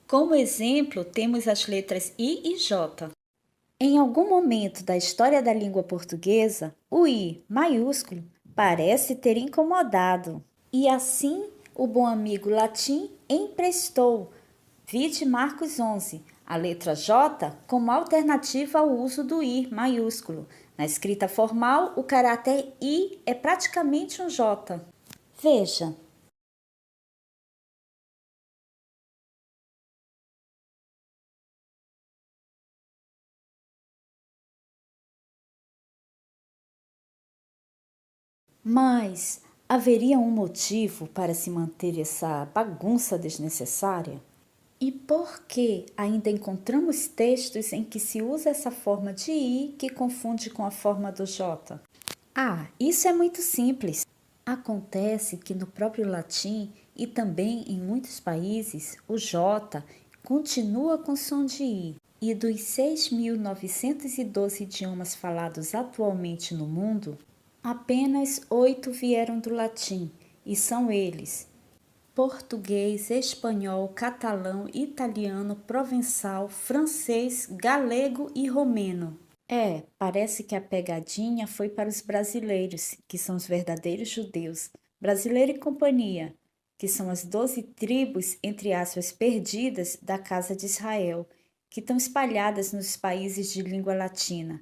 Como exemplo, temos as letras I e J. Em algum momento da história da língua portuguesa, o I maiúsculo parece ter incomodado, e assim o bom amigo latim emprestou, vide Marcos 11, a letra J como alternativa ao uso do I maiúsculo. Na escrita formal, o caráter I é praticamente um J. Veja. Mas haveria um motivo para se manter essa bagunça desnecessária? E por que ainda encontramos textos em que se usa essa forma de I que confunde com a forma do J? Isso é muito simples. Acontece que no próprio latim e também em muitos países, o J continua com som de I. E dos 6.912 idiomas falados atualmente no mundo, apenas 8 vieram do latim, e são eles: português, espanhol, catalão, italiano, provençal, francês, galego e romeno. Parece que a pegadinha foi para os brasileiros, que são os verdadeiros judeus. Brasileiro e companhia, que são as 12 tribos, entre aspas, perdidas da casa de Israel, que estão espalhadas nos países de língua latina.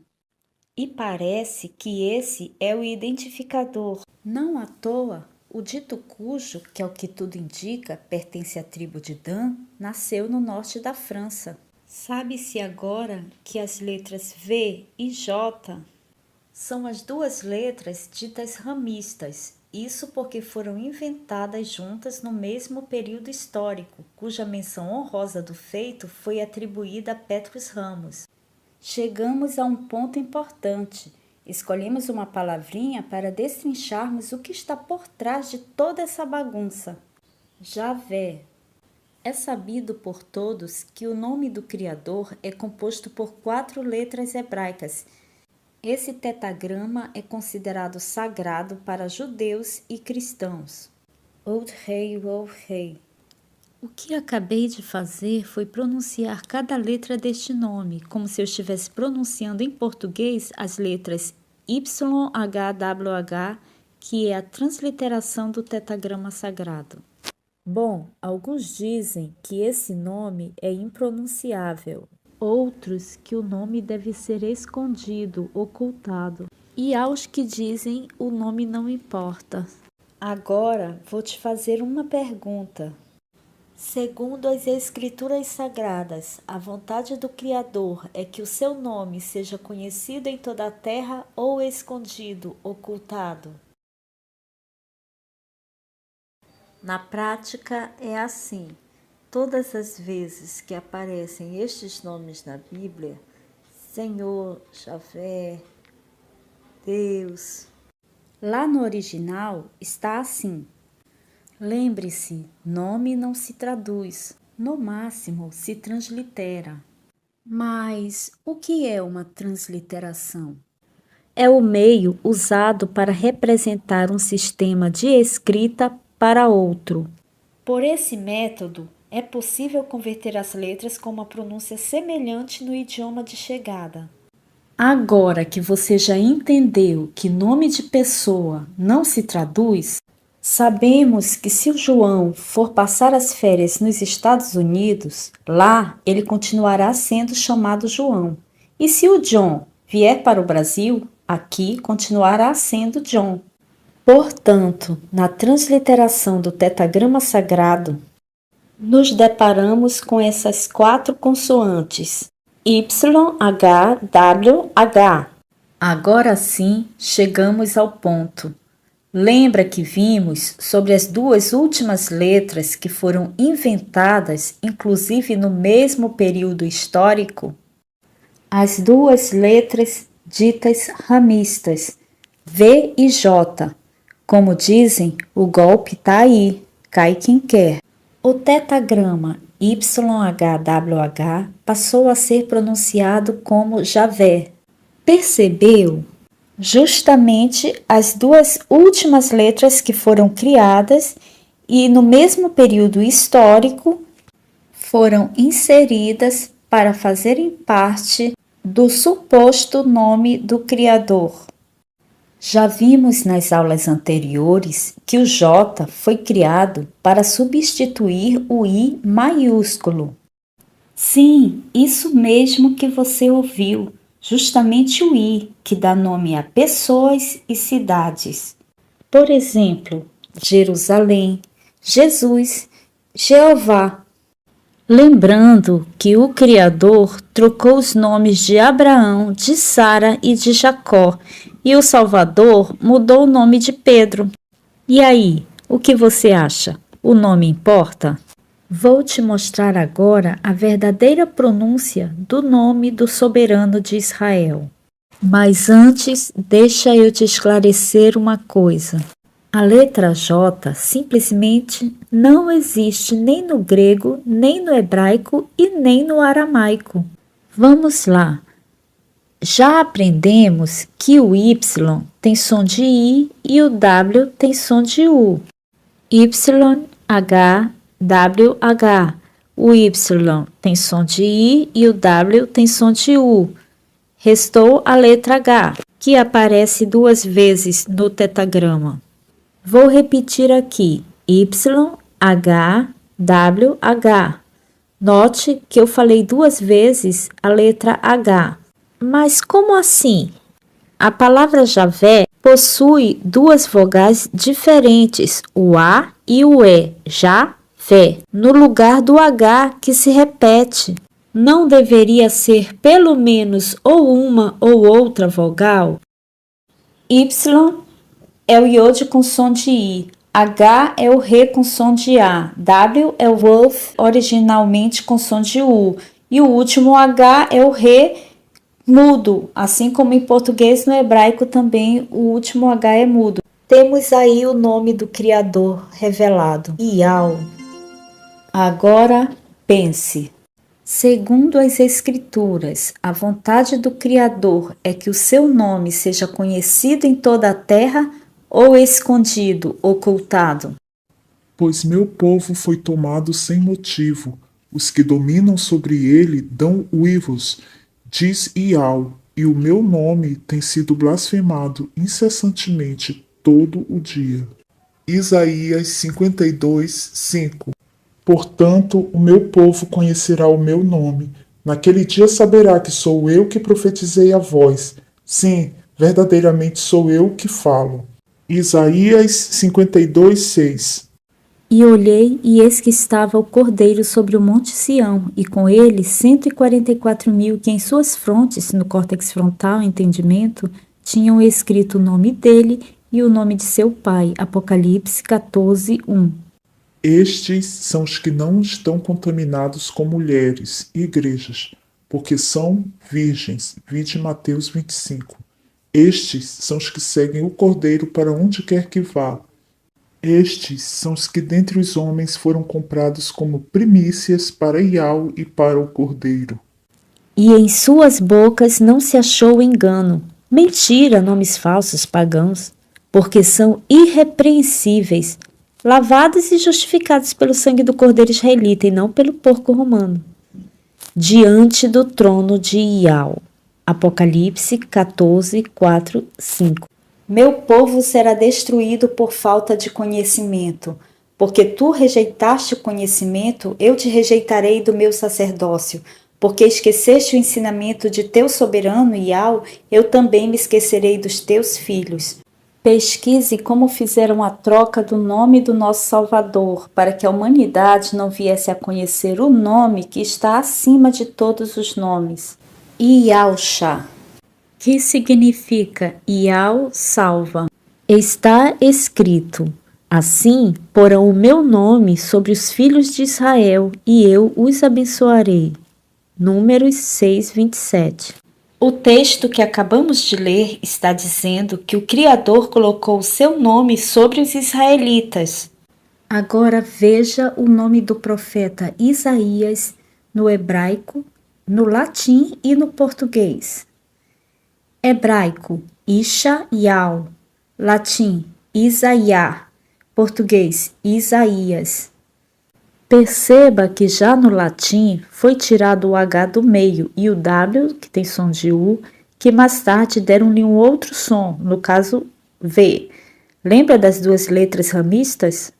E parece que esse é o identificador. Não à toa, o dito cujo, que é o que tudo indica, pertence à tribo de Dan, nasceu no norte da França. Sabe-se agora que as letras V e J são as duas letras ditas ramistas, isso porque foram inventadas juntas no mesmo período histórico, cuja menção honrosa do feito foi atribuída a Petrus Ramos. Chegamos a um ponto importante. Escolhemos uma palavrinha para destrincharmos o que está por trás de toda essa bagunça. Javé. É sabido por todos que o nome do Criador é composto por 4 letras hebraicas. Esse tetagrama é considerado sagrado para judeus e cristãos. Od-Rei, Od-Rei. O que acabei de fazer foi pronunciar cada letra deste nome, como se eu estivesse pronunciando em português as letras YHWH, que é a transliteração do tetagrama sagrado. Bom, alguns dizem que esse nome é impronunciável, outros que o nome deve ser escondido, ocultado, e aos que dizem o nome não importa. Agora vou te fazer uma pergunta. Segundo as Escrituras Sagradas, a vontade do Criador é que o seu nome seja conhecido em toda a terra ou escondido, ocultado? Na prática é assim. Todas as vezes que aparecem estes nomes na Bíblia, Senhor, Javé, Deus, lá no original está assim. Lembre-se, nome não se traduz, no máximo se translitera. Mas o que é uma transliteração? É o meio usado para representar um sistema de escrita para outro. Por esse método, é possível converter as letras com uma pronúncia semelhante no idioma de chegada. Agora que você já entendeu que nome de pessoa não se traduz, sabemos que se o João for passar as férias nos Estados Unidos, lá ele continuará sendo chamado João. E se o John vier para o Brasil, aqui continuará sendo John. Portanto, na transliteração do tetagrama sagrado, nos deparamos com essas 4 consoantes, YHWH. Agora sim, chegamos ao ponto. Lembra que vimos sobre as 2 últimas letras que foram inventadas, inclusive no mesmo período histórico? As 2 letras ditas ramistas, V e J. Como dizem, o golpe tá aí, cai quem quer. O tetagrama YHWH passou a ser pronunciado como Javé. Percebeu? Justamente as 2 últimas letras que foram criadas e no mesmo período histórico foram inseridas para fazerem parte do suposto nome do Criador. Já vimos nas aulas anteriores que o J foi criado para substituir o I maiúsculo. Sim, isso mesmo que você ouviu, justamente o I, que dá nome a pessoas e cidades. Por exemplo, Jerusalém, Jesus, Jeová. Lembrando que o Criador trocou os nomes de Abraão, de Sara e de Jacó, e o Salvador mudou o nome de Pedro. E aí, o que você acha? O nome importa? Vou te mostrar agora a verdadeira pronúncia do nome do soberano de Israel. Mas antes, deixa eu te esclarecer uma coisa. A letra J simplesmente não existe nem no grego, nem no hebraico e nem no aramaico. Vamos lá. Já aprendemos que o Y tem som de I e o W tem som de U. Y, H, W, H. O Y tem som de I e o W tem som de U. Restou a letra H, que aparece 2 vezes no tetagrama. Vou repetir aqui, Y, H, W, H. Note que eu falei 2 vezes a letra H. Mas como assim? A palavra Javé possui 2 vogais diferentes, o A e o E, Javé, no lugar do H que se repete. Não deveria ser pelo menos ou uma ou outra vogal? Y é o iode com som de I, H é o Rê com som de A, W é o Wolf originalmente com som de U, e o último H é o Rê mudo, assim como em português no hebraico também o último H é mudo. Temos aí o nome do Criador revelado, Iau. Agora pense. Segundo as Escrituras, a vontade do Criador é que o seu nome seja conhecido em toda a terra ou escondido, ocultado? Pois meu povo foi tomado sem motivo. Os que dominam sobre ele dão uivos, diz Iau, e o meu nome tem sido blasfemado incessantemente todo o dia. Isaías 52, 5. Portanto, o meu povo conhecerá o meu nome. Naquele dia saberá que sou eu que profetizei a voz. Sim, verdadeiramente sou eu que falo. Isaías 52, 6. E olhei, e eis que estava o Cordeiro sobre o monte Sião, e com ele 144.000 que em suas frontes, no córtex frontal, entendimento, tinham escrito o nome dele e o nome de seu pai. Apocalipse 14, 1. Estes são os que não estão contaminados com mulheres e igrejas, porque são virgens. Vide Mateus 25. Estes são os que seguem o Cordeiro para onde quer que vá. Estes são os que dentre os homens foram comprados como primícias para Iau e para o Cordeiro. E em suas bocas não se achou engano. Mentira, nomes falsos, pagãos, porque são irrepreensíveis, lavados e justificados pelo sangue do Cordeiro israelita e não pelo porco romano. Diante do trono de Iau. Apocalipse 14, 4, 5. Meu povo será destruído por falta de conhecimento. Porque tu rejeitaste o conhecimento, eu te rejeitarei do meu sacerdócio. Porque esqueceste o ensinamento de teu soberano Iau, eu também me esquecerei dos teus filhos. Pesquise como fizeram a troca do nome do nosso Salvador, para que a humanidade não viesse a conhecer o nome que está acima de todos os nomes. Iauxá, que significa Iau salva. Está escrito: assim porão o meu nome sobre os filhos de Israel, e eu os abençoarei. Números 6, 27. O texto que acabamos de ler está dizendo que o Criador colocou o seu nome sobre os israelitas. Agora veja o nome do profeta Isaías no hebraico, no latim e no português. Hebraico, Isha-Yau. Latim, Isaiah. Português, Isaías. Perceba que já no latim foi tirado o H do meio e o W, que tem som de U, que mais tarde deram-lhe um outro som, no caso V. Lembra das duas letras ramistas?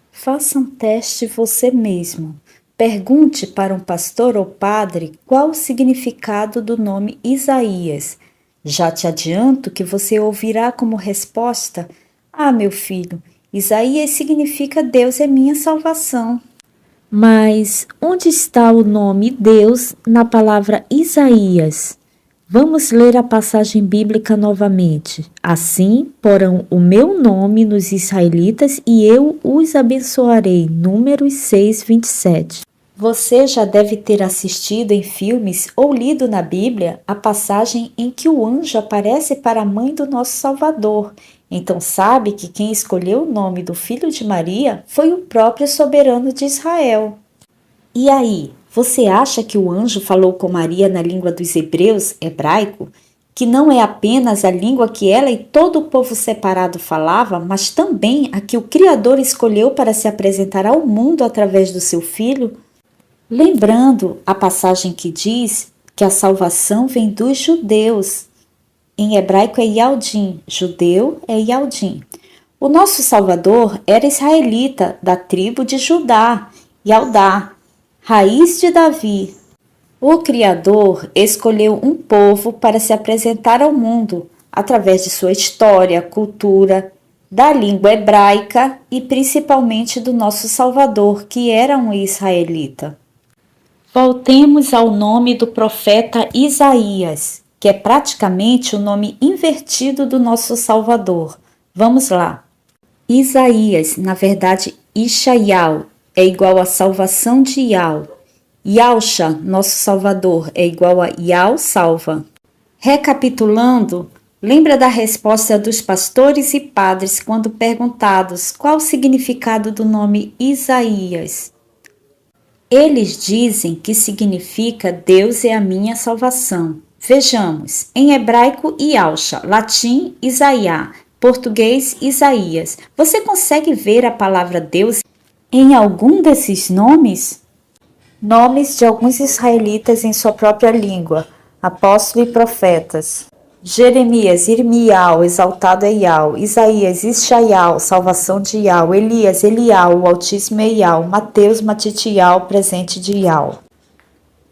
Faça um teste você mesmo. Pergunte para um pastor ou padre qual o significado do nome Isaías. Já te adianto que você ouvirá como resposta: "Ah, meu filho, Isaías significa Deus é minha salvação." Mas onde está o nome Deus na palavra Isaías? Vamos ler a passagem bíblica novamente. Assim porão o meu nome nos israelitas e eu os abençoarei. Números 6, 27. Você já deve ter assistido em filmes ou lido na Bíblia a passagem em que o anjo aparece para a mãe do nosso Salvador. Então sabe que quem escolheu o nome do filho de Maria foi o próprio soberano de Israel. E aí, você acha que o anjo falou com Maria na língua dos hebreus, hebraico, que não é apenas a língua que ela e todo o povo separado falava, mas também a que o Criador escolheu para se apresentar ao mundo através do seu filho? Lembrando a passagem que diz que a salvação vem dos judeus. Em hebraico é Yaldim, judeu é Yaldim. O nosso Salvador era israelita, da tribo de Judá, Yaldá, raiz de Davi. O Criador escolheu um povo para se apresentar ao mundo, através de sua história, cultura, da língua hebraica e principalmente do nosso Salvador, que era um israelita. Voltemos ao nome do profeta Isaías, que é praticamente o nome invertido do nosso Salvador. Vamos lá. Isaías, na verdade, Ishaial, é igual a salvação de Ial. Yalcha, nosso Salvador, é igual a Ial salva. Recapitulando, lembra da resposta dos pastores e padres quando perguntados qual o significado do nome Isaías? Eles dizem que significa Deus é a minha salvação. Vejamos, em hebraico Yalcha, latim Isaiah, português Isaías. Você consegue ver a palavra Deus em algum desses nomes? Nomes de alguns israelitas em sua própria língua, apóstolos e profetas. Jeremias, Irmial, exaltado é Ial. Isaías, Ishaial, salvação de Ial. Elias, Elial, o Altíssimo é Ial. Mateus, Matitial, presente de Ial.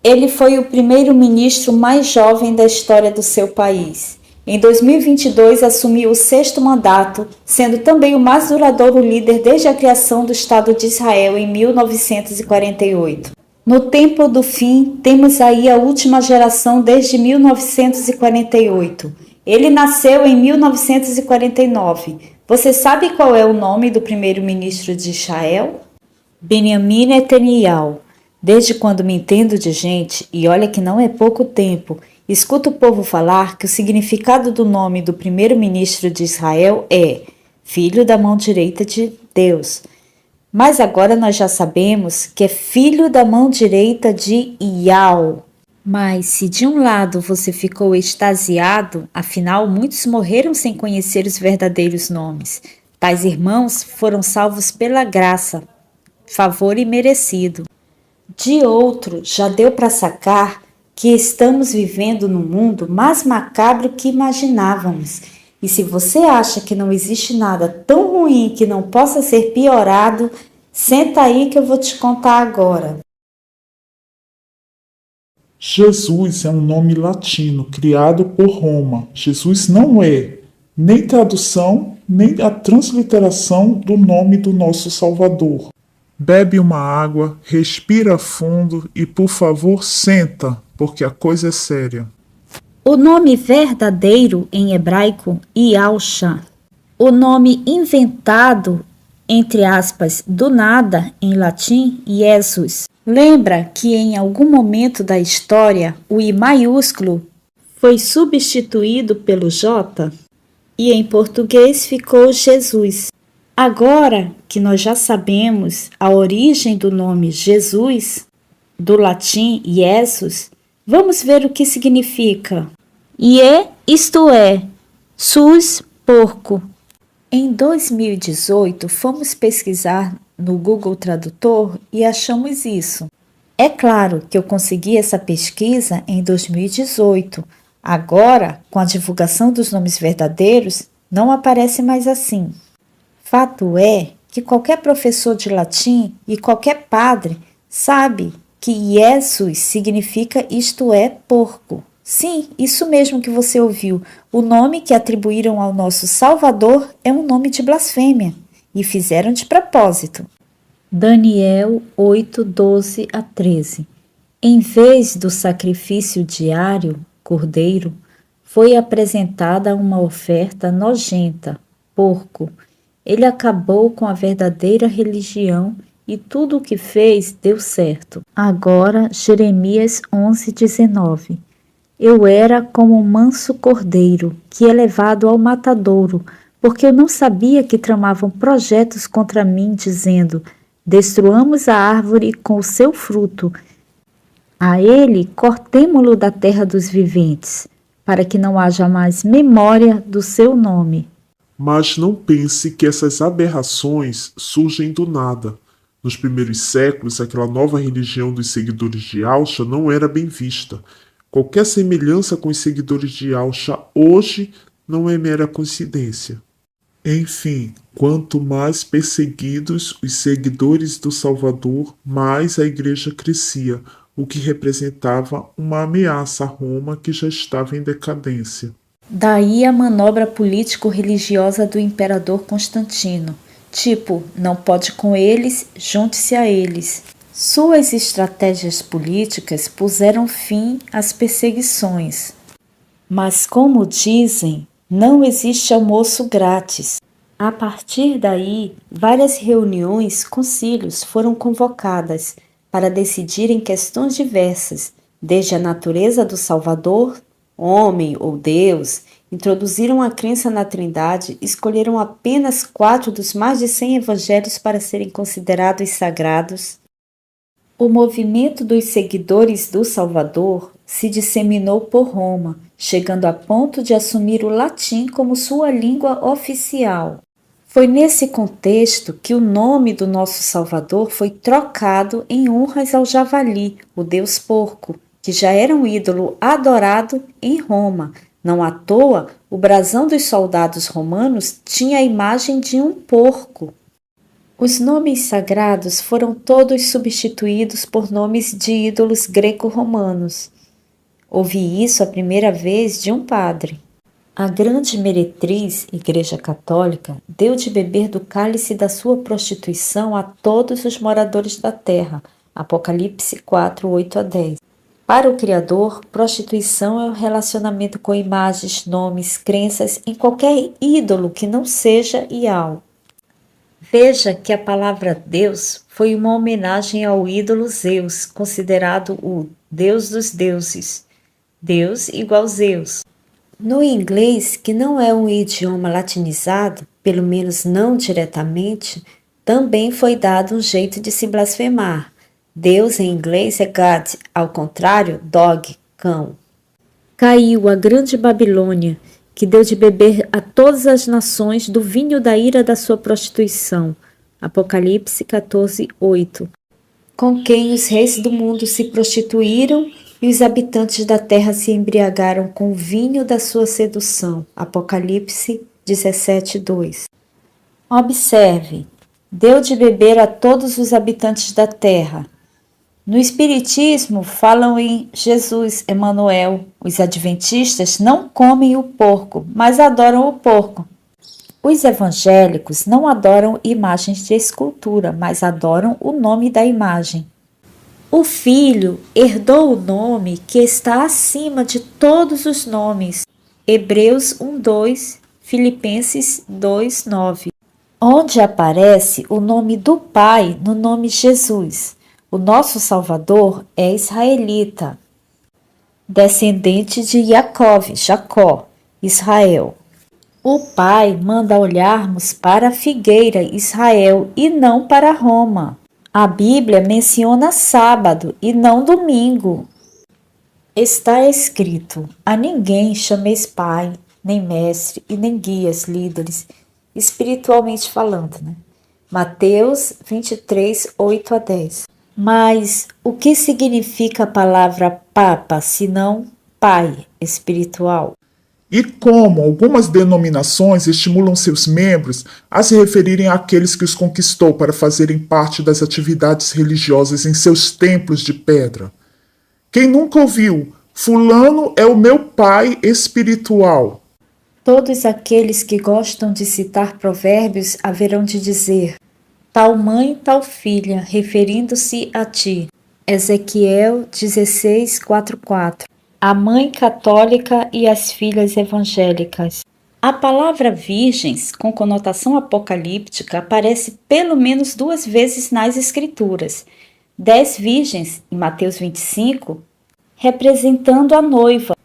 Ele foi o primeiro-ministro mais jovem da história do seu país. Em 2022, assumiu o 6º mandato, sendo também o mais duradouro líder desde a criação do Estado de Israel em 1948. No tempo do fim, temos aí a última geração desde 1948. Ele nasceu em 1949. Você sabe qual é o nome do primeiro-ministro de Israel? Benjamin Netanyahu. Desde quando me entendo de gente, e olha que não é pouco tempo, escuto o povo falar que o significado do nome do primeiro-ministro de Israel é filho da mão direita de Deus. Mas agora nós já sabemos que é filho da mão direita de Ial. Mas se de um lado você ficou extasiado, afinal muitos morreram sem conhecer os verdadeiros nomes. Tais irmãos foram salvos pela graça, favor imerecido. De outro, já deu para sacar que estamos vivendo num mundo mais macabro que imaginávamos. E se você acha que não existe nada tão ruim que não possa ser piorado, senta aí que eu vou te contar agora. Jesus é um nome latino criado por Roma. Jesus não é nem tradução, nem a transliteração do nome do nosso Salvador. Bebe uma água, respira fundo e, por favor, senta, porque a coisa é séria. O nome verdadeiro em hebraico, Yalcha. O nome inventado, entre aspas, do nada, em latim, Jesus. Lembra que em algum momento da história o I maiúsculo foi substituído pelo J? E em português ficou Jesus. Agora que nós já sabemos a origem do nome Jesus, do latim Jesus, vamos ver o que significa. Isto é, sus, porco. Em 2018, fomos pesquisar no Google Tradutor e achamos isso. É claro que eu consegui essa pesquisa em 2018. Agora, com a divulgação dos nomes verdadeiros, não aparece mais assim. Fato é que qualquer professor de latim e qualquer padre sabe que Jesus significa isto é, porco. Sim, isso mesmo que você ouviu. O nome que atribuíram ao nosso Salvador é um nome de blasfêmia e fizeram de propósito. Daniel 8, 12 a 13. Em vez do sacrifício diário, cordeiro, foi apresentada uma oferta nojenta, porco. Ele acabou com a verdadeira religião e tudo o que fez deu certo. Agora, Jeremias 11, 19. Eu era como um manso cordeiro, que é levado ao matadouro, porque eu não sabia que tramavam projetos contra mim, dizendo: destruamos a árvore com o seu fruto. A ele cortemo-lo da terra dos viventes, para que não haja mais memória do seu nome. Mas não pense que essas aberrações surgem do nada. Nos primeiros séculos, aquela nova religião dos seguidores de Alcha não era bem vista. Qualquer semelhança com os seguidores de Alcha hoje não é mera coincidência. Enfim, quanto mais perseguidos os seguidores do Salvador, mais a igreja crescia, o que representava uma ameaça a Roma que já estava em decadência. Daí a manobra político-religiosa do imperador Constantino. Tipo, não pode com eles, junte-se a eles. Suas estratégias políticas puseram fim às perseguições. Mas, como dizem, não existe almoço grátis. A partir daí, várias reuniões, concílios foram convocadas para decidirem questões diversas, desde a natureza do Salvador, homem ou Deus, introduziram a crença na Trindade, escolheram apenas 4 dos mais de 100 evangelhos para serem considerados sagrados. O movimento dos seguidores do Salvador se disseminou por Roma, chegando a ponto de assumir o latim como sua língua oficial. Foi nesse contexto que o nome do nosso Salvador foi trocado em honras ao javali, o deus porco, que já era um ídolo adorado em Roma. Não à toa, o brasão dos soldados romanos tinha a imagem de um porco. Os nomes sagrados foram todos substituídos por nomes de ídolos greco-romanos. Ouvi isso a primeira vez de um padre. A grande meretriz, Igreja Católica, deu de beber do cálice da sua prostituição a todos os moradores da terra. Apocalipse 4, 8 a 10. Para o Criador, prostituição é o relacionamento com imagens, nomes, crenças em qualquer ídolo que não seja Ial. Veja que a palavra Deus foi uma homenagem ao ídolo Zeus, considerado o Deus dos deuses. Deus igual Zeus. No inglês, que não é um idioma latinizado, pelo menos não diretamente, também foi dado um jeito de se blasfemar. Deus em inglês é God, ao contrário, dog, cão. Caiu a grande Babilônia, que deu de beber a todas as nações do vinho da ira da sua prostituição. Apocalipse 14, 8. Com quem os reis do mundo se prostituíram e os habitantes da terra se embriagaram com o vinho da sua sedução. Apocalipse 17, 2. Observe, deu de beber a todos os habitantes da terra. No Espiritismo falam em Jesus, Emanuel. Os adventistas não comem o porco, mas adoram o porco. Os evangélicos não adoram imagens de escultura, mas adoram o nome da imagem. O Filho herdou o nome que está acima de todos os nomes. Hebreus 1:2, Filipenses 2:9. Onde aparece o nome do Pai no nome Jesus. O nosso Salvador é israelita, descendente de Jacó, Israel. O Pai manda olharmos para a figueira Israel e não para Roma. A Bíblia menciona sábado e não domingo. Está escrito: a ninguém chameis pai, nem mestre e nem guias, líderes, espiritualmente falando, Mateus 23, 8 a 10. Mas o que significa a palavra Papa, senão Pai espiritual? E como algumas denominações estimulam seus membros a se referirem àqueles que os conquistou para fazerem parte das atividades religiosas em seus templos de pedra. Quem nunca ouviu, Fulano é o meu pai espiritual. Todos aqueles que gostam de citar provérbios haverão de dizer: tal mãe, tal filha, referindo-se a ti. Ezequiel 16, 4. A mãe católica e as filhas evangélicas. A palavra virgens, com conotação apocalíptica, aparece pelo menos 2 vezes nas Escrituras. 10 virgens, em Mateus 25, representando a noiva.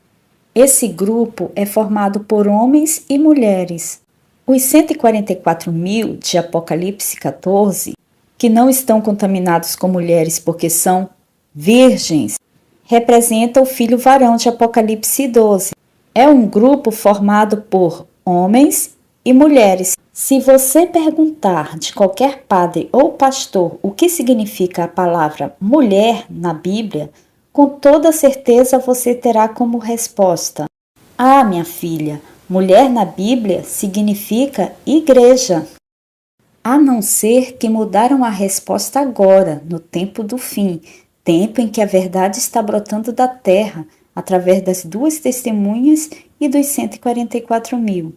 Esse grupo é formado por homens e mulheres. Os 144.000 de Apocalipse 14, que não estão contaminados com mulheres porque são virgens, representa o filho varão de Apocalipse 12. É um grupo formado por homens e mulheres. Se você perguntar de qualquer padre ou pastor o que significa a palavra mulher na Bíblia, com toda certeza você terá como resposta: ah, minha filha, mulher na Bíblia significa igreja. A não ser que mudaram a resposta agora, no tempo do fim, tempo em que a verdade está brotando da terra, através das 2 testemunhas e dos 144.000.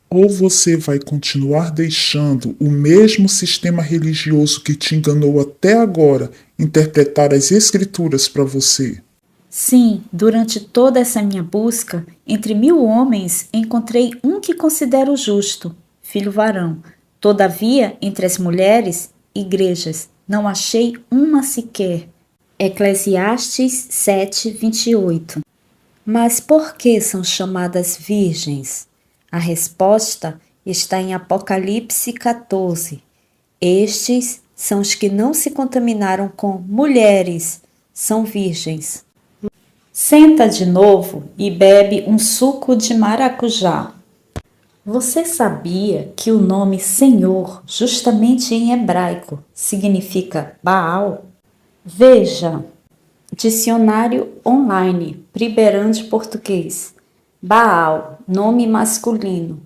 Ou você vai continuar deixando o mesmo sistema religioso que te enganou até agora interpretar as escrituras para você? Sim, durante toda essa minha busca, entre 1000 homens, encontrei um que considero justo, filho varão. Todavia, entre as mulheres, igrejas, não achei uma sequer. Eclesiastes 7, 28. Mas por que são chamadas virgens? A resposta está em Apocalipse 14. Estes são os que não se contaminaram com mulheres, são virgens. Senta de novo e bebe um suco de maracujá. Você sabia que o nome Senhor, justamente em hebraico, significa Baal? Veja, dicionário online, Primeirão de Português. Baal, nome masculino.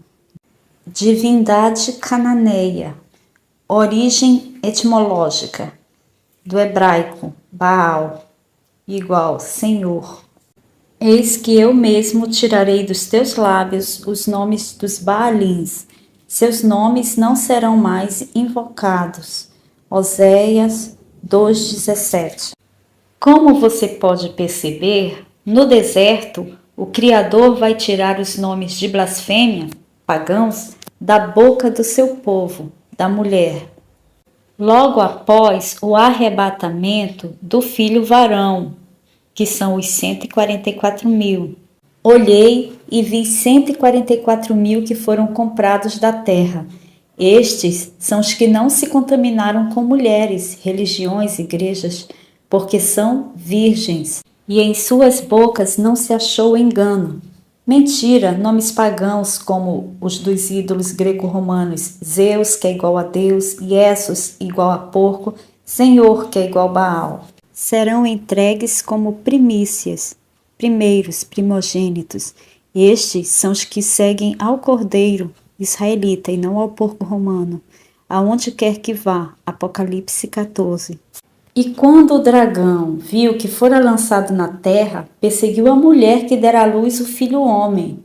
Divindade cananeia. Origem etimológica. Do hebraico, Baal, igual Senhor. Eis que eu mesmo tirarei dos teus lábios os nomes dos Baalins. Seus nomes não serão mais invocados. Oséias 2,17. Como você pode perceber, no deserto, o Criador vai tirar os nomes de blasfêmia, pagãos, da boca do seu povo, da mulher. Logo após o arrebatamento do filho varão, que são os 144.000. Olhei e vi 144.000 que foram comprados da terra. Estes são os que não se contaminaram com mulheres, religiões, igrejas, porque são virgens, e em suas bocas não se achou engano. Mentira, nomes pagãos como os dos ídolos greco-romanos, Zeus, que é igual a Deus, Iesus, igual a porco, Senhor, que é igual a Baal, serão entregues como primícias, primeiros, primogênitos. Estes são os que seguem ao Cordeiro israelita e não ao porco romano, aonde quer que vá. Apocalipse 14. E quando o dragão viu que fora lançado na terra, perseguiu a mulher que dera à luz o filho homem.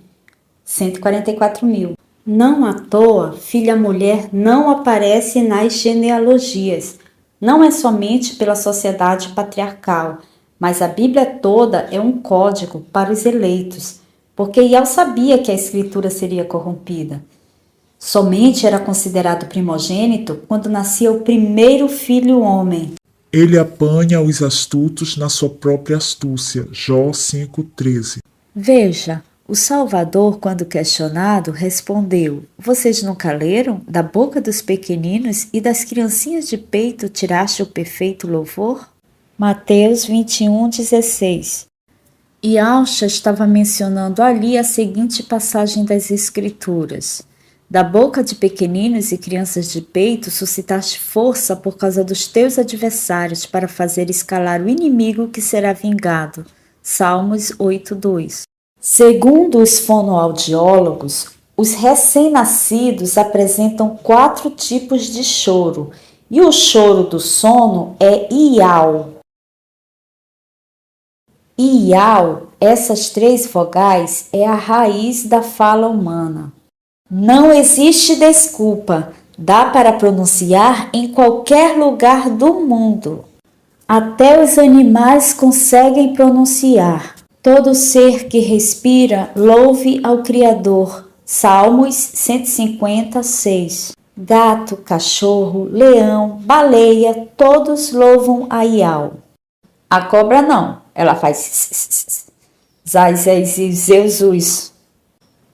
144.000. Não à toa, filha mulher não aparece nas genealogias. Não é somente pela sociedade patriarcal, mas a Bíblia toda é um código para os eleitos, porque Ial sabia que a escritura seria corrompida. Somente era considerado primogênito quando nascia o primeiro filho homem. Ele apanha os astutos na sua própria astúcia. Jó 5,13. Veja, o Salvador, quando questionado, respondeu: vocês nunca leram? Da boca dos pequeninos e das criancinhas de peito tiraste o perfeito louvor? Mateus 21,16. E Alcha estava mencionando ali a seguinte passagem das Escrituras: Da boca de pequeninos e crianças de peito suscitaste força por causa dos teus adversários para fazer escalar o inimigo que será vingado. Salmos 8:2. Segundo os fonoaudiólogos, os recém-nascidos apresentam 4 tipos de choro, e o choro do sono é iau. Iau, essas 3 vogais, é a raiz da fala humana. Não existe desculpa, dá para pronunciar em qualquer lugar do mundo. Até os animais conseguem pronunciar. Todo ser que respira, louve ao Criador. Salmos 150:6. Gato, cachorro, leão, baleia, todos louvam a Iau. A cobra não, ela faz Zeus.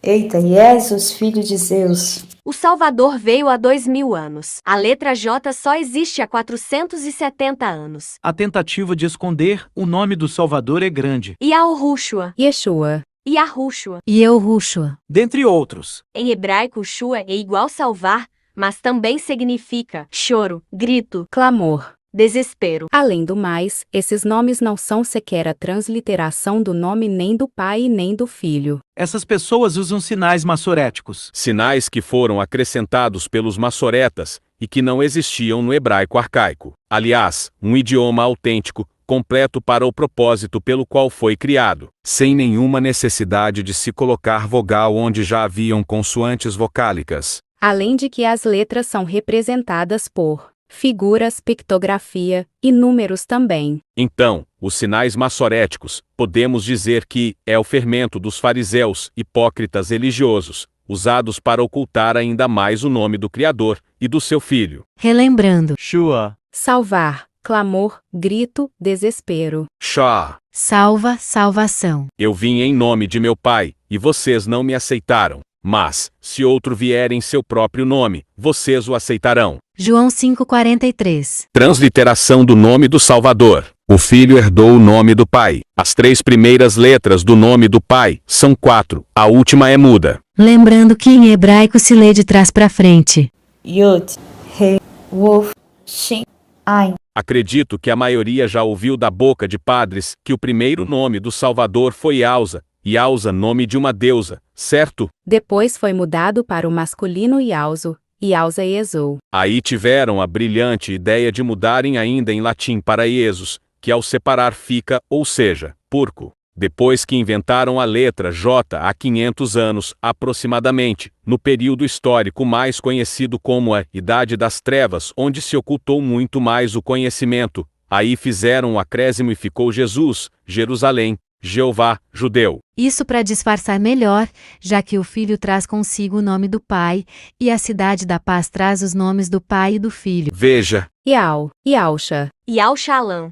Eita, Jesus, filho de Zeus. O Salvador veio há 2000 anos. A letra J só existe há 470 anos. A tentativa de esconder o nome do Salvador é grande. Yahushua, Yeshua, Yahushua. Yehoshua. Dentre outros, Em hebraico, Shua é igual salvar, mas também significa choro, grito, Clamor. desespero. Além do mais, esses nomes não são sequer a transliteração do nome nem do Pai e nem do Filho. essas pessoas usam sinais massoréticos. Sinais que foram acrescentados pelos massoretas e que não existiam no hebraico arcaico. Aliás, um idioma autêntico, completo para o propósito pelo qual foi criado, sem nenhuma necessidade de se colocar vogal onde já haviam consoantes vocálicas. Além de que as letras são representadas por figuras, pictografia e números também. Então, os sinais massoréticos, podemos dizer que é o fermento dos fariseus, hipócritas religiosos, usados para ocultar ainda mais o nome do Criador e do seu Filho. Relembrando, Shua, Salvar, clamor, grito, desespero. Shá, salva, salvação. eu vim em nome de meu Pai, e vocês não me aceitaram. Mas, se outro vier em seu próprio nome, vocês o aceitarão. João 5,43. Transliteração do nome do Salvador. O Filho herdou o nome do Pai. As 3 primeiras letras do nome do Pai são 4. A última é muda. Lembrando que em hebraico se lê de trás para frente. Yud, He, Wov, Shin, Ain. Acredito que a maioria já ouviu da boca de padres que o primeiro nome do Salvador foi Yausa, Yausa, nome de uma deusa, certo? Depois foi mudado para o masculino Iauso, Iausa Iesou. Aí tiveram a brilhante ideia de mudarem ainda em latim para Iesus, que ao separar fica, ou seja, porco. Depois que inventaram a letra J há 500 anos, aproximadamente, no período histórico mais conhecido como a Idade das Trevas, onde se ocultou muito mais o conhecimento, aí fizeram o acréscimo e ficou Jesus, Jerusalém, Jeová, judeu. Isso para disfarçar melhor, já que o Filho traz consigo o nome do Pai, e a cidade da paz traz os nomes do Pai e do Filho. Veja, Iau, Iausha. Yau-Shalom.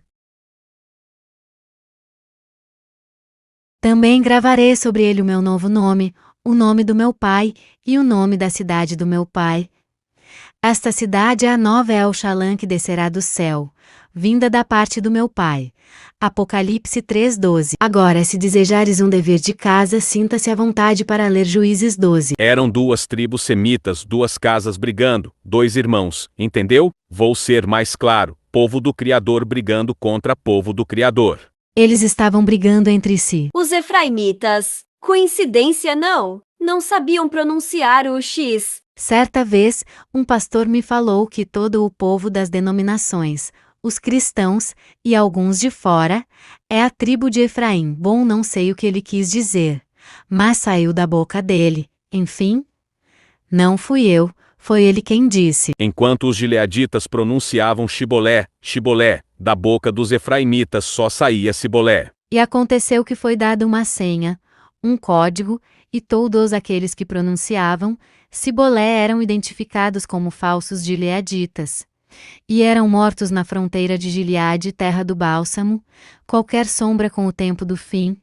Também gravarei sobre ele o meu novo nome, o nome do meu Pai e o nome da cidade do meu Pai. Esta cidade é a nova El-Shalom que descerá do céu, vinda da parte do meu Pai. Apocalipse 3:12. Agora, se desejares um dever de casa, sinta-se à vontade para ler Juízes 12. eram 2 tribos semitas, 2 casas brigando, 2 irmãos, entendeu? Vou ser mais claro, povo do Criador brigando contra povo do Criador. Eles estavam brigando entre si. Os efraimitas. Coincidência não? Não sabiam pronunciar o X. Certa vez, um pastor me falou que todo o povo das denominações, os cristãos e alguns de fora, é a tribo de Efraim. Bom, não sei o que ele quis dizer, mas saiu da boca dele. Enfim, não fui eu, foi ele quem disse. Enquanto os gileaditas pronunciavam Shibolé, Shibolé, da boca dos efraimitas só saía Sibolé. E aconteceu que foi dada uma senha, um código, e todos aqueles que pronunciavam Sibolé eram identificados como falsos gileaditas. E eram mortos na fronteira de Gileade, terra do bálsamo. Qualquer sombra com o tempo do fim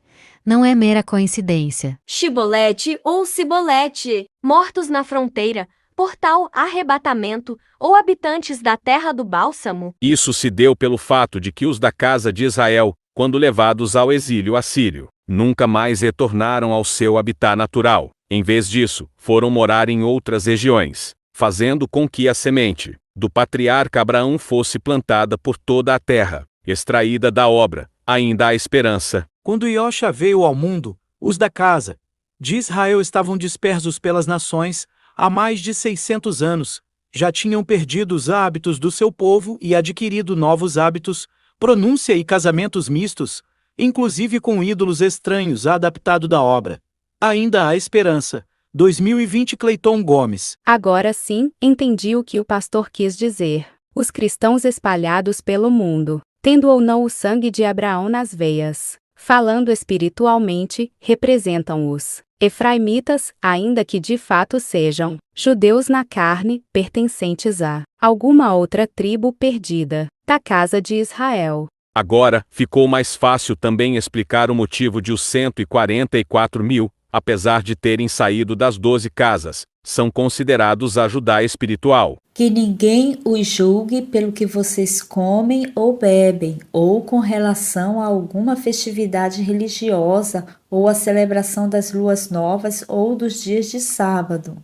não é mera coincidência. Shibolete ou Sibolete. Mortos na fronteira, por tal arrebatamento, ou habitantes da terra do bálsamo. Isso se deu pelo fato de que os da casa de Israel, quando levados ao exílio assírio, nunca mais retornaram ao seu habitat natural. Em vez disso, foram morar em outras regiões, fazendo com que a semente do patriarca Abraão fosse plantada por toda a terra. Extraída da obra, ainda há esperança. Quando Iosha veio ao mundo, os da casa de Israel estavam dispersos pelas nações há mais de 600 anos. Já tinham perdido os hábitos do seu povo e adquirido novos hábitos, pronúncia e casamentos mistos, inclusive com ídolos estranhos adaptado da obra. Ainda há esperança. 2020 Cleiton Gomes. Agora sim, entendi o que o pastor quis dizer. Os cristãos espalhados pelo mundo, tendo ou não o sangue de Abraão nas veias, falando espiritualmente, representam os efraimitas, ainda que de fato sejam judeus na carne, pertencentes a alguma outra tribo perdida da casa de Israel. Agora, ficou mais fácil também explicar o motivo de os 144.000, apesar de terem saído das 12 casas, são considerados a Judá espiritual. Que ninguém os julgue pelo que vocês comem ou bebem, ou com relação a alguma festividade religiosa, ou a celebração das luas novas ou dos dias de sábado.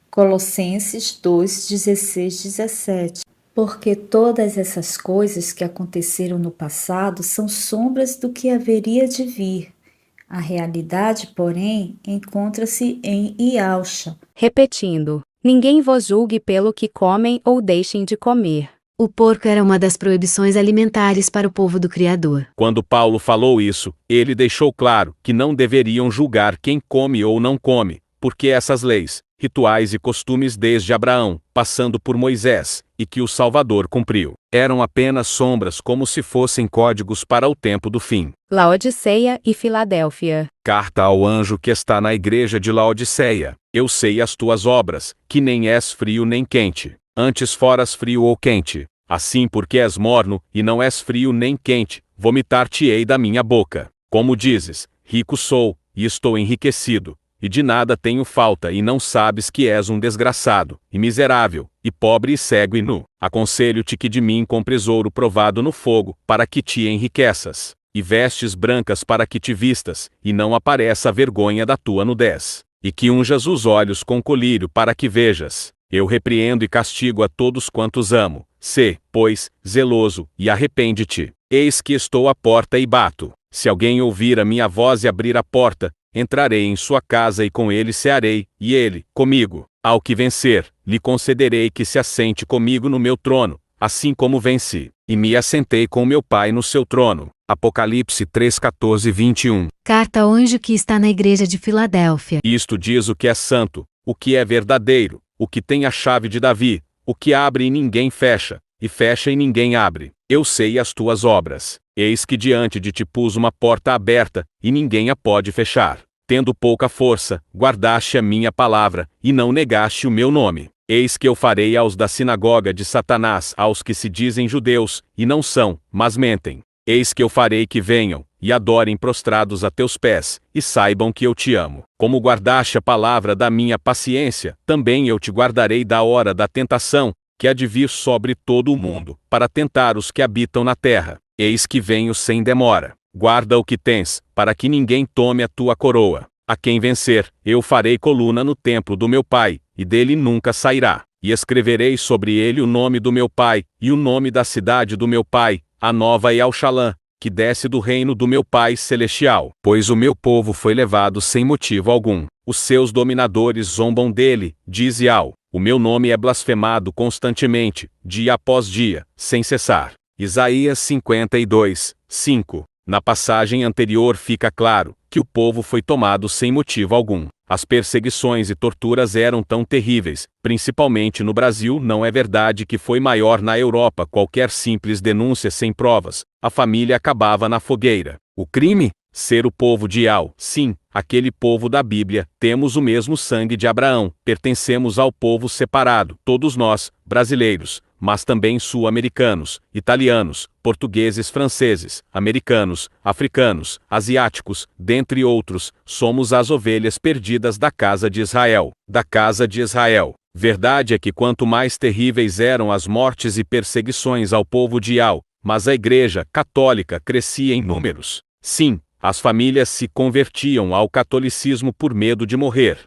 Colossenses 2, 16, 17. Porque todas essas coisas que aconteceram no passado são sombras do que haveria de vir. A realidade, porém, encontra-se em Iosha. Repetindo, ninguém vos julgue pelo que comem ou deixem de comer. O porco era uma das proibições alimentares para o povo do Criador. Quando Paulo falou isso, ele deixou claro que não deveriam julgar quem come ou não come, porque essas leis, rituais e costumes desde Abraão, passando por Moisés, e que o Salvador cumpriu, eram apenas sombras como se fossem códigos para o tempo do fim. Laodiceia e Filadélfia. Carta ao anjo que está na igreja de Laodiceia. Eu sei as tuas obras, que nem és frio nem quente, antes foras frio ou quente. Assim porque és morno, e não és frio nem quente, vomitar-te-ei da minha boca. Como dizes, rico sou, e estou enriquecido, e de nada tenho falta, e não sabes que és um desgraçado, e miserável, e pobre e cego e nu. Aconselho-te que de mim compres ouro provado no fogo, para que te enriqueças, e vestes brancas para que te vistas, e não apareça a vergonha da tua nudez, e que unjas os olhos com colírio para que vejas. Eu repreendo e castigo a todos quantos amo. Sê, pois, zeloso, e arrepende-te. Eis que estou à porta e bato. Se alguém ouvir a minha voz e abrir a porta, entrarei em sua casa e com ele cearei, e ele, comigo. Ao que vencer, lhe concederei que se assente comigo no meu trono, assim como venci, e me assentei com meu Pai no seu trono. Apocalipse 3:14 e 21. Carta ao anjo que está na igreja de Filadélfia. Isto diz o que é santo, o que é verdadeiro, o que tem a chave de Davi, o que abre e ninguém fecha, e fecha e ninguém abre. Eu sei as tuas obras. Eis que diante de ti pus uma porta aberta, e ninguém a pode fechar. Tendo pouca força, guardaste a minha palavra, e não negaste o meu nome. Eis que eu farei aos da sinagoga de Satanás, aos que se dizem judeus, e não são, mas mentem. Eis que eu farei que venham, e adorem prostrados a teus pés, e saibam que eu te amo. Como guardaste a palavra da minha paciência, também eu te guardarei da hora da tentação, que há de vir sobre todo o mundo, para tentar os que habitam na terra. Eis que venho sem demora. Guarda o que tens, para que ninguém tome a tua coroa. A quem vencer, eu farei coluna no templo do meu Pai, e dele nunca sairá. E escreverei sobre ele o nome do meu Pai, e o nome da cidade do meu Pai, a nova Yalxalã, que desce do reino do meu Pai celestial. Pois o meu povo foi levado sem motivo algum. Os seus dominadores zombam dele, diz Yal. O meu nome é blasfemado constantemente, dia após dia, sem cessar. Isaías 52, 5. Na passagem anterior fica claro que o povo foi tomado sem motivo algum. As perseguições e torturas eram tão terríveis, principalmente no Brasil. Não é verdade que foi maior na Europa. Qualquer simples denúncia sem provas, a família acabava na fogueira. O crime? Ser o povo de Yal. Sim, aquele povo da Bíblia. Temos o mesmo sangue de Abraão. Pertencemos ao povo separado. Todos nós, brasileiros, mas também sul-americanos, italianos, portugueses, franceses, americanos, africanos, asiáticos, dentre outros, somos as ovelhas perdidas da casa de Israel. Da casa de Israel. Verdade é que quanto mais terríveis eram as mortes e perseguições ao povo de Yal, mas a Igreja Católica crescia em números. Sim, as famílias se convertiam ao catolicismo por medo de morrer.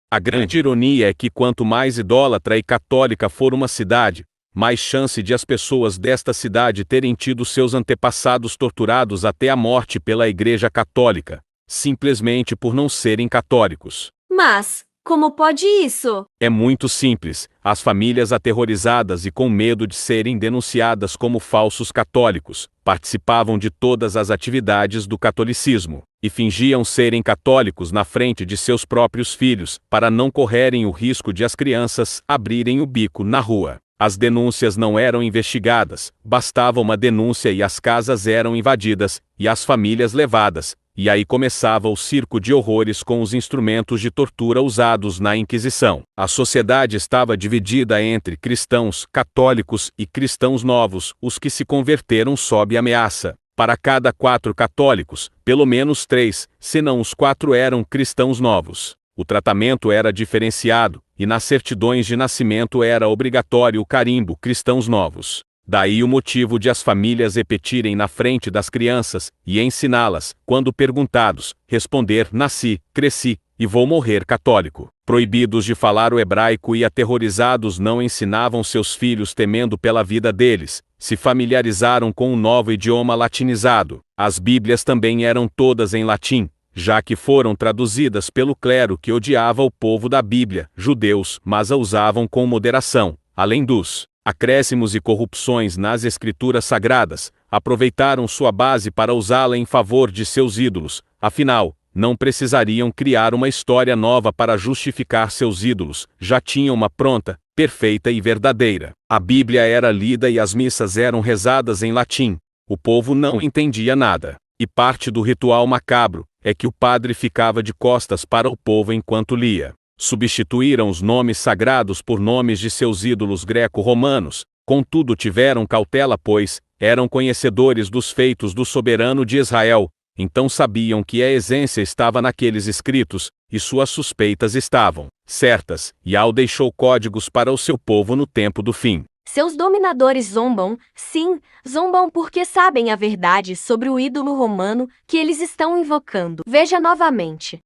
A grande ironia é que quanto mais idólatra e católica for uma cidade, mais chance de as pessoas desta cidade terem tido seus antepassados torturados até a morte pela Igreja Católica, simplesmente por não serem católicos. Mas, como pode isso? É muito simples. As famílias aterrorizadas e com medo de serem denunciadas como falsos católicos, participavam de todas as atividades do catolicismo, e fingiam serem católicos na frente de seus próprios filhos, para não correrem o risco de as crianças abrirem o bico na rua. As denúncias não eram investigadas, bastava uma denúncia e as casas eram invadidas, e as famílias levadas, e aí começava o circo de horrores com os instrumentos de tortura usados na Inquisição. A sociedade estava dividida entre cristãos, católicos e cristãos novos, os que se converteram sob ameaça. Para cada 4 católicos, pelo menos 3, senão os 4 eram cristãos novos. O tratamento era diferenciado, e nas certidões de nascimento era obrigatório o carimbo cristãos novos. Daí o motivo de as famílias repetirem na frente das crianças, e ensiná-las, quando perguntados, responder: nasci, cresci, e vou morrer católico. Proibidos de falar o hebraico e aterrorizados não ensinavam seus filhos temendo pela vida deles, se familiarizaram com um novo idioma latinizado. As Bíblias também eram todas em latim, já que foram traduzidas pelo clero que odiava o povo da Bíblia, judeus, mas a usavam com moderação. Além dos acréscimos e corrupções nas escrituras sagradas, aproveitaram sua base para usá-la em favor de seus ídolos. Afinal, não precisariam criar uma história nova para justificar seus ídolos, já tinham uma pronta, perfeita e verdadeira. A Bíblia era lida e as missas eram rezadas em latim. O povo não entendia nada. E parte do ritual macabro é que o padre ficava de costas para o povo enquanto lia. Substituíram os nomes sagrados por nomes de seus ídolos greco-romanos, contudo tiveram cautela pois eram conhecedores dos feitos do soberano de Israel, então sabiam que a essência estava naqueles escritos, e suas suspeitas estavam certas, e Yahweh deixou códigos para o seu povo no tempo do fim. Seus dominadores zombam, sim, zombam porque sabem a verdade sobre o ídolo romano que eles estão invocando. Veja novamente.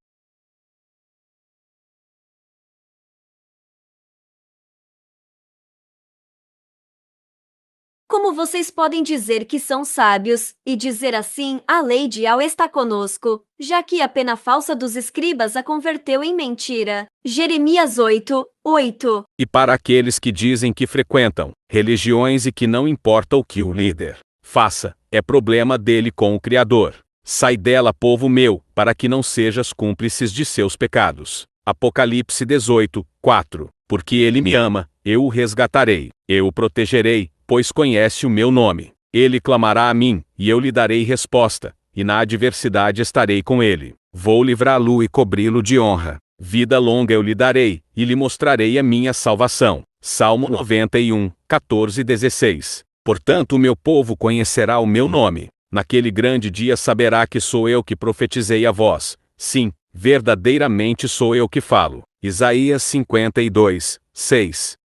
Como vocês podem dizer que são sábios, e dizer assim, a lei de Yahweh está conosco, já que a pena falsa dos escribas a converteu em mentira. Jeremias 8:8. E para aqueles que dizem que frequentam religiões e que não importa o que o líder faça, é problema dele com o Criador. Sai dela, povo meu, para que não sejas cúmplices de seus pecados. Apocalipse 18:4. Porque ele me ama, eu o resgatarei, eu o protegerei, pois conhece o meu nome. Ele clamará a mim, e eu lhe darei resposta, e na adversidade estarei com ele. Vou livrá-lo e cobri-lo de honra. Vida longa eu lhe darei, e lhe mostrarei a minha salvação. Salmo 91:14-16. Portanto o meu povo conhecerá o meu nome. Naquele grande dia saberá que sou eu que profetizei a vós. Sim, verdadeiramente sou eu que falo. Isaías 52:6.